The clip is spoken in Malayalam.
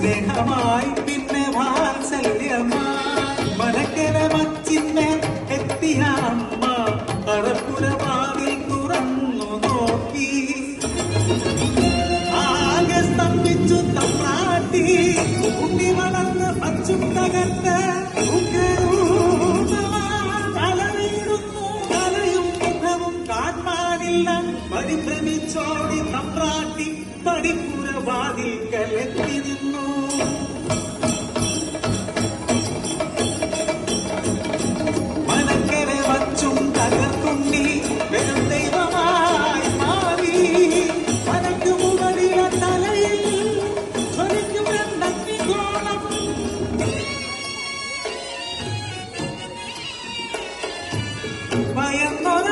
സ്നേഹമായി പിന്നെ വാത്സല്യമായി മനക്കര മച്ചിന്നെ എത്തിയ അമ്മ പറപ്പുരവാതിൽ തുറന്നു നോക്കി ആകെ സ്തംഭിച്ചു തമ്പ്രാട്ടി കൂട്ടി വളർന്ന് പച്ചും തകർത്ത് പരിഭ്രമിച്ചോടി തമ്പ്രാട്ടി പടിപ്പുരവാതിൽക്കലെത്തി നിന്നു. മനക്കര വച്ചും തകർത്തുണ്ണി വെറും ദൈവമായി മാറി. മനക്ക് മുകളിലെ തലയിൽ ജ്വലിക്കും രണ്ടഗ്നിഗോളം. ഭയന്നൊര